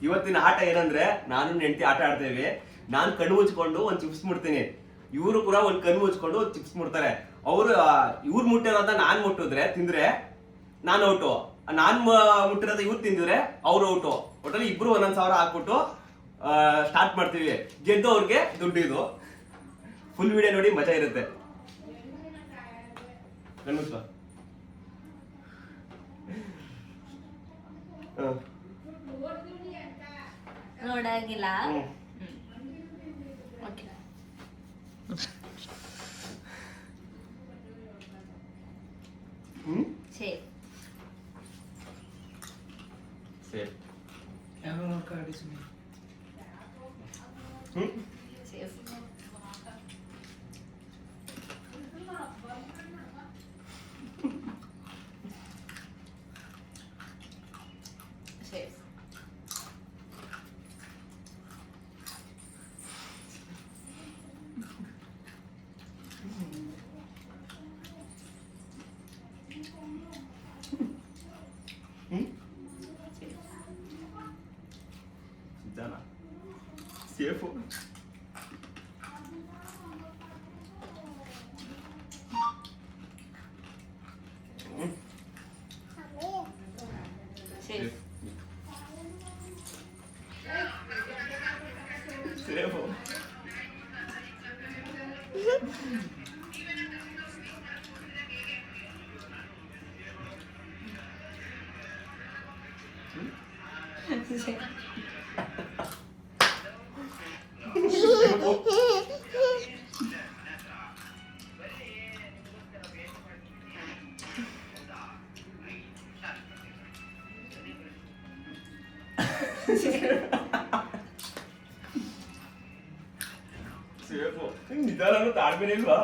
ಇವತ್ತಿನ ಆಟ ಏನಂದ್ರೆ ನಾನು ಹೆಂಡತಿ ಆಟ ಆಡ್ತೇವೆ. ನಾನು ಕಣ್ಣು ಮುಚ್ಕೊಂಡು ಒಂದ್ ಚಿಪ್ಸ್ ಮುಟ್ತೀನಿ, ಇವರು ಕೂಡ ಒಂದ್ ಕಣ್ಣು ಮುಚ್ಕೊಂಡು ಒಂದ್ ಚಿಪ್ಸ್ ಮುಟ್ತಾರೆ. ಅವರು ಇವ್ರು ಮುಟ್ಟಿರೋದ ನಾನ್ ಮುಟ್ಟಿದ್ರೆ ತಿಂದ್ರೆ ನಾನು ಔಟು, ನಾನ್ ಮುಟ್ಟಿರೋದ ಇವ್ರು ತಿಂದಿದ್ರೆ ಅವ್ರು ಔಟು. ಒಟ್ಟಲ್ಲಿ ಇಬ್ರು 1,000 ಹಾಕ್ಬಿಟ್ಟು ಸ್ಟಾರ್ಟ್ ಮಾಡ್ತೀವಿ. ಗೆದ್ದವ್ರಿಗೆ ದುಡ್ಡು. ಇದು ಫುಲ್ ವಿಡಿಯೋ ನೋಡಿ, ಮಜಾ ಇರುತ್ತೆ. ಕಣ್ಣು ನೋಡಾಗಿಲ್ಲ. ಸೇಫ್ ಸೇಫ್ ಸೇಫ್ ಸೇಫ್ ಜನ ಸೇಫು. Safe safe. ಸೇಫು. ನಿಧಾನ ತಾಳ್ಮೆನೇ ಇಲ್ವಾ?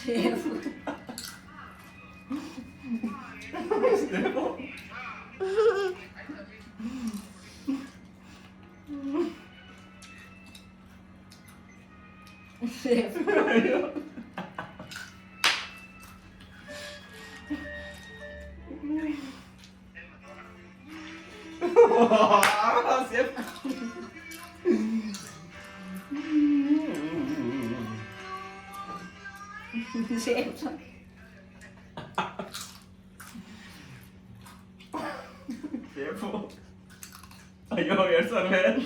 Safe safe safe. Safe safe. ಅಯ್ಯೋ 2,000.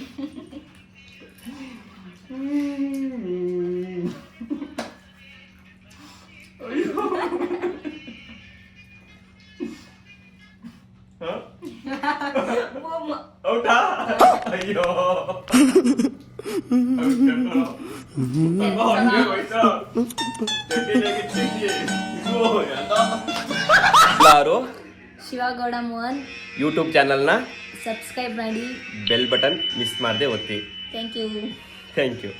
ಅಯ್ಯೋ ಔಟಾ? ಅಯ್ಯೋ ಯಾರು ಶಿವಗೌಡ ಮೋಹನ್ ಯೂಟ್ಯೂಬ್ ಚಾನಲ್ನ ಸಬ್ಸ್ಕ್ರೈಬ್ ಮಾಡಿ, ಬೆಲ್ ಬಟನ್ ಮಿಸ್ ಮಾಡದೆ ಒತ್ತಿ. Thank you. Thank you.